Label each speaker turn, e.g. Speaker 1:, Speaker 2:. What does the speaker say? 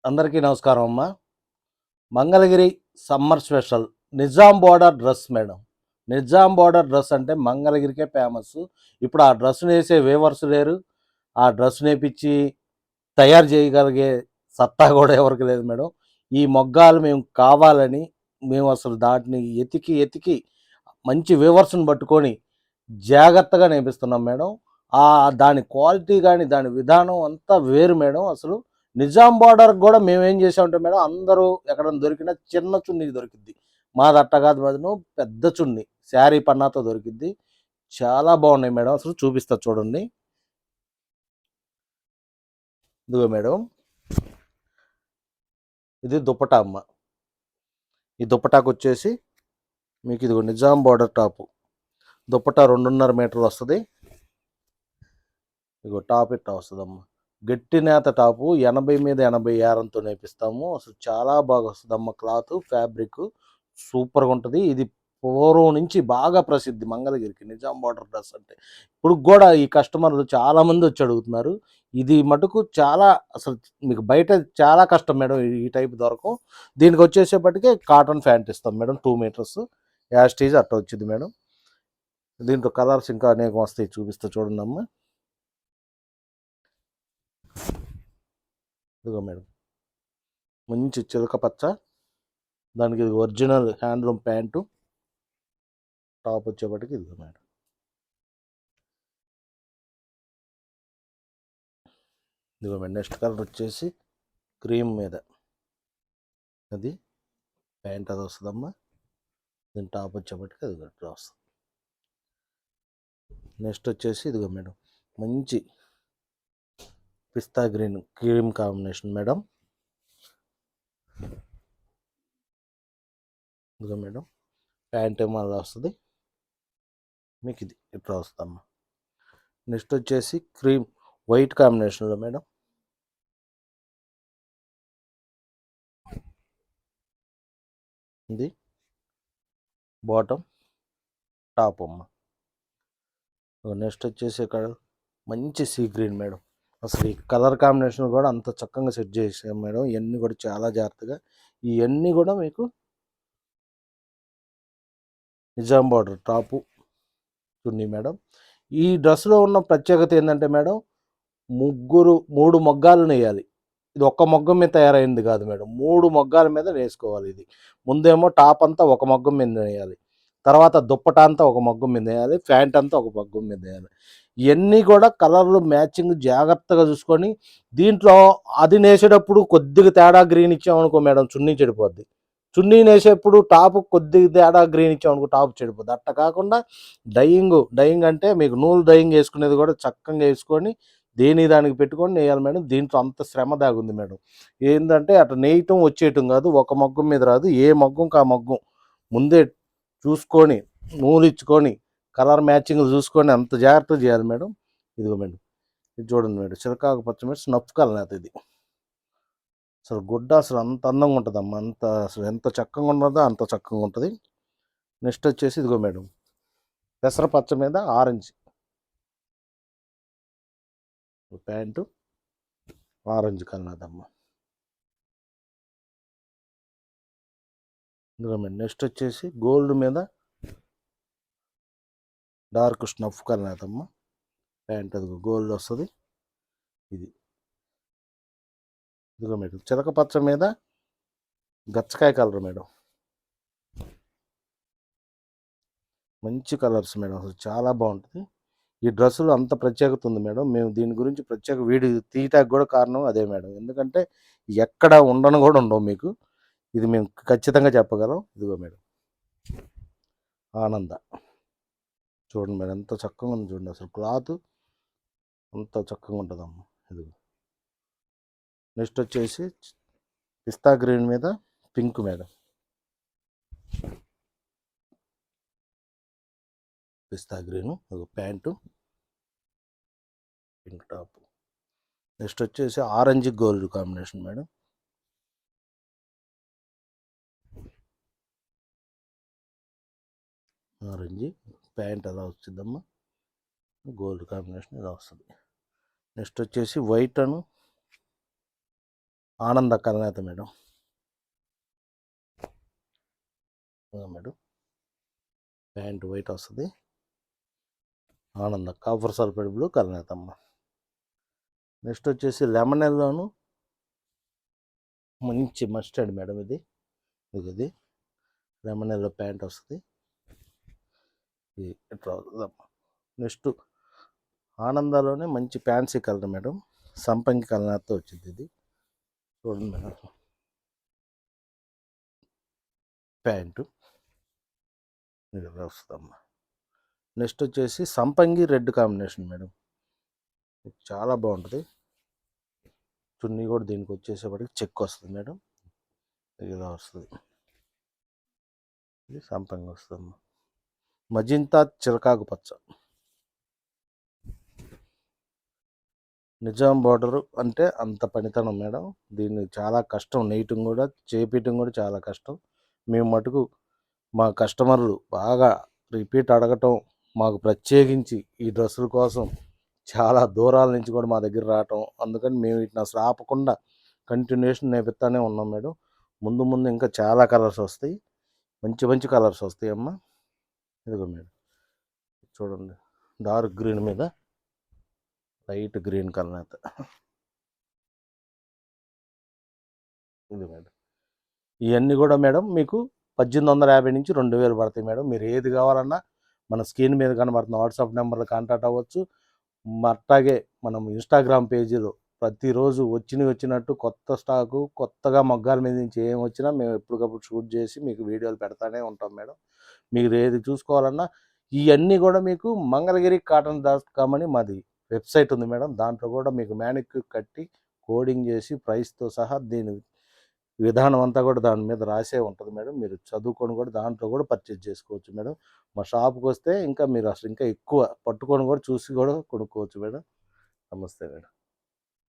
Speaker 1: అందరికీ నమస్కారం అమ్మా. Mangalagiri summer special Nizam border dress madam. Nizam border dress అంటే మంగళగిరికే ఫేమస్. ఇప్పుడు ఆ డ్రెస్ వేసే వేవర్స్ లేరు. ఆ డ్రెస్ నేపించి తయారు చేయగలిగే సత్తా కూడా ఎవరికి లేదు మేడం. ఈ మొగ్గాలు మేము కావాలని మేము అసలు దాటిని ఎతికి ఎతికి మంచి వేవర్స్ని పట్టుకొని జాగ్రత్తగా నేపిస్తున్నాం మేడం. దాని క్వాలిటీ కానీ దాని విధానం అంతా వేరు మేడం. అసలు నిజాం బార్డర్ కూడా మేము ఏం చేసామంటే మేడం, అందరూ ఎక్కడ దొరికినా చిన్న చున్నీకి దొరికిద్ది. మాది అట్ట కాదు మేడం, పెద్ద చున్నీ శారీ పన్నాతో దొరికిద్ది. చాలా బాగున్నాయి మేడం. అసలు చూపిస్తా చూడండి. ఇదిగో మేడం, ఇది దుప్పటా అమ్మ. ఈ దుప్పటాకు వచ్చేసి మీకు ఇదిగో నిజాం బార్డర్ టాపు. దుప్పటా 2.5 మీటర్లు వస్తుంది. ఇగో టాప్ ఇట్టా వస్తుందమ్మా. గట్టి నేత టాపు 80 మీద 80 యారంతో నేపిస్తాము. అసలు చాలా బాగా వస్తుందమ్మా. క్లాత్ ఫ్యాబ్రిక్ సూపర్గా ఉంటుంది. ఇది పూర్వం నుంచి బాగా ప్రసిద్ధి మంగళగిరికి నిజాం బార్డర్ డ్రెస్ అంటే. ఇప్పుడు కూడా ఈ కస్టమర్లు చాలామంది వచ్చి అడుగుతున్నారు. ఇది మటుకు చాలా అసలు మీకు బయట చాలా కష్టం మేడం ఈ టైప్ దొరకం. దీనికి వచ్చేసేపటికే కాటన్ ప్యాంట్ ఇస్తాం మేడం, 2 మీటర్స్ యాస్టీజ్ అట్ట వచ్చింది మేడం. దీంట్లో కలర్స్ ఇంకా అనేకం వస్తాయి, చూపిస్తా చూడండి అమ్మ. ఇదిగో మేడం, మంచి చిలక పచ్చ, దానికి ఇది ఒరిజినల్ హ్యాండ్లూమ్ ప్యాంటు. టాప్ వచ్చేపటికి ఇదిగో మేడం. ఇదిగో మేడం, నెక్స్ట్ కలర్ వచ్చేసి క్రీమ్ మీద అది ప్యాంట్ అది వస్తుందమ్మా. దీని టాప్ వచ్చేపటికి అది ఇట్లా వస్తుంది. నెక్స్ట్ వచ్చేసి ఇదిగో మేడం, మంచి పిస్తా గ్రీన్ క్రీమ్ కాంబినేషన్ మేడం. ఇదిగో మేడం, ప్యాంట్ ఏమో అలా వస్తుంది మీకు. ఇది ఇట్లా వస్తుందమ్మా. నెక్స్ట్ వచ్చేసి క్రీమ్ వైట్ కాంబినేషన్లో మేడం. ఇది బాటమ్ టాప్ అమ్మ. నెక్స్ట్ వచ్చేసి ఇక్కడ మంచి సీ గ్రీన్ మేడం. అసలు ఈ కలర్ కాంబినేషన్ కూడా అంత చక్కగా సెట్ చేసాం మేడం. ఇవన్నీ కూడా చాలా జాగ్రత్తగా. ఇవన్నీ కూడా మీకు నిజాం బార్డర్ టాపు చున్నీ మేడం. ఈ డ్రెస్లో ఉన్న ప్రత్యేకత ఏంటంటే మేడం, 3 మొగ్గాలు నేయాలి. ఇది ఒక్క మొగ్గం మీద తయారైంది కాదు మేడం, 3 మొగ్గాల మీద వేసుకోవాలి. ఇది ముందేమో టాప్ అంతా ఒక మొగ్గం మీద వేయాలి, తర్వాత దుప్పట అంతా ఒక మొగ్గం మీద వేయాలి, ప్యాంట్ అంతా ఒక మొగ్గం మీద వేయాలి. ఇవన్నీ కూడా కలర్లు మ్యాచింగ్ జాగ్రత్తగా చూసుకొని. దీంట్లో అది నేసేటప్పుడు కొద్దిగా తేడా గ్రీన్ ఇచ్చామనుకో మేడం, చున్నీ చెడిపోద్ది. చున్నీ నేసేప్పుడు టాప్ కొద్దిగా తేడా గ్రీన్ ఇచ్చామనుకో టాప్ చెడిపోద్ది. అట్ట కాకుండా డయింగ్ అంటే మీకు నూలు డయింగ్ వేసుకునేది కూడా చక్కగా వేసుకొని దానికి పెట్టుకొని నేయాలి మేడం. దీంట్లో అంత శ్రమ దాగుంది మేడం. ఏంటంటే అట్లా నేయటం వచ్చేయటం కాదు, ఒక మగ్గం మీద రాదు. ఏ మగ్గంకి ఆ మగ్గం ముందే చూసుకొని నూలు ఇచ్చుకొని కలర్ మ్యాచింగ్ చూసుకొని అంత జాగ్రత్తగా చేయాలి మేడం. ఇదిగో మేడం, ఇది చూడండి మేడం, చిలకాకు పచ్చ మీద స్నఫ్ కలర్. ఇది అసలు గుడ్డ అసలు అంత అందంగా ఉంటుంది అమ్మ. అంత అసలు ఎంత చక్కగా ఉన్నదో అంత చక్కగా ఉంటుంది. నెక్స్ట్ వచ్చేసి ఇదిగో మేడం, పెసర పచ్చ మీద ఆరెంజ్ ప్యాంటు, ఆరెంజ్ కలర్ అమ్మ. ఇదిగో మేడం, నెక్స్ట్ వచ్చేసి గోల్డ్ మీద డార్క్ స్నఫ్ కలర్ అమ్మ. ప్యాంట్ అది గోల్డ్ వస్తుంది. ఇదిగో మేడం, చిలక పచ్చ మీద గచ్చకాయ కలర్ మేడం. మంచి కలర్స్ మేడం, అసలు చాలా బాగుంటుంది. ఈ డ్రెస్సులో అంత ప్రత్యేకత ఉంది మేడం. మేము దీని గురించి ప్రత్యేక వీడియో తీయటానికి కూడా కారణం అదే మేడం. ఎందుకంటే ఎక్కడ ఉండను కూడా ఉండవు మీకు. ఇది మేము ఖచ్చితంగా చెప్పగలం. ఇదిగో మేడం, ఆనంద చూడండి మేడం, ఎంత చక్కగా ఉంది చూడండి. అసలు క్లాత్ అంత చక్కగా ఉంటుందమ్మ. ఇదిగో నెక్స్ట్ వచ్చేసి పిస్తా గ్రీన్ మీద pink madam. Pista green pant, pink top. Next వచ్చేసి orange gold combination madam. Orange pant అలా వచ్చిందమ్మా, గోల్డ్ కాంబినేషన్ ఇలా వస్తుంది. నెక్స్ట్ వచ్చేసి వైట్ అను ఆనంద కలనేత మేడం. మేడం ప్యాంట్ వైట్ వస్తుంది. ఆనంద కాఫర్ సల్ఫేట్ బ్లూ కలనేత అమ్మ. నెక్స్ట్ వచ్చేసి లెమన్ ఎల్లోను మంచి మస్టర్డ్ మేడం. ఇది లెమన్ ఎల్లో ప్యాంట్ వస్తుంది. ఇట్లా వస్తుందమ్మా. నెక్స్ట్ ఆనందాలోనే మంచి ఫ్యాన్సీ కలర్ మేడం, సంపంగి కలర్తో వచ్చింది. ఇది చూడండి మేడం, ప్యాంటు ఇది వస్తుందమ్మా. నెక్స్ట్ వచ్చేసి సంపంగి రెడ్ కాంబినేషన్ మేడం, చాలా బాగుంటుంది. చున్నీ కూడా దీనికి వచ్చేసేపటికి చెక్ వస్తుంది మేడం. ఇలా వస్తుంది. ఇది సంపంగి వస్తుందమ్మా. మజింతా చిరకాకు పచ్చ, నిజాం బార్డరు అంటే అంత పనితనం మేడం. దీన్ని చాలా కష్టం, నెయ్యటం కూడా చేపించడం కూడా చాలా కష్టం. మేము మటుకు మా కస్టమర్లు బాగా రిపీట్ అడగటం, మాకు ప్రత్యేకించి ఈ డ్రెస్సుల కోసం చాలా దూరాల నుంచి కూడా మా దగ్గర రావటం, అందుకని మేము వీటిని అసలు ఆపకుండా కంటిన్యూషన్ నేర్పిస్తానే ఉన్నాం మేడం. ముందు ముందు ఇంకా చాలా కలర్స్ వస్తాయి, మంచి మంచి కలర్స్ వస్తాయి అమ్మ. ఇదిగో మేడం చూడండి, డార్క్ గ్రీన్ మీద లైట్ గ్రీన్ కలర్ అయితే ఇది మేడం. ఇవన్నీ కూడా మేడం మీకు 1850 నుంచి 2000 పడతాయి మేడం. మీరు ఏది కావాలన్నా మన స్క్రీన్ మీద కనబడుతున్న వాట్సాప్ నెంబర్లో కాంటాక్ట్ అవ్వచ్చు. అట్లాగే మనం ఇన్స్టాగ్రామ్ పేజీలో ప్రతిరోజు వచ్చినట్టు కొత్త స్టాకు, కొత్తగా మొగ్గాల మీద నుంచి ఏం వచ్చినా మేము ఎప్పటికప్పుడు షూట్ చేసి మీకు వీడియోలు పెడతానే ఉంటాం మేడం. మీరు ఏది చూసుకోవాలన్నా ఇవన్నీ కూడా మీకు మంగళగిరి కాటన్.com అని మాది వెబ్సైట్ ఉంది మేడం. దాంట్లో కూడా మీకు మ్యానిక్యూర్ కట్టి కోడింగ్ చేసి ప్రైస్తో సహా దీని విధానం అంతా కూడా దాని మీద రాసే ఉంటుంది మేడం. మీరు చదువుకొని కూడా దాంట్లో కూడా పర్చేజ్ చేసుకోవచ్చు మేడం. మా షాప్కి వస్తే ఇంకా మీరు అసలు ఇంకా ఎక్కువ పట్టుకొని కూడా చూసి కూడా కొనుక్కోవచ్చు మేడం. నమస్తే మేడం.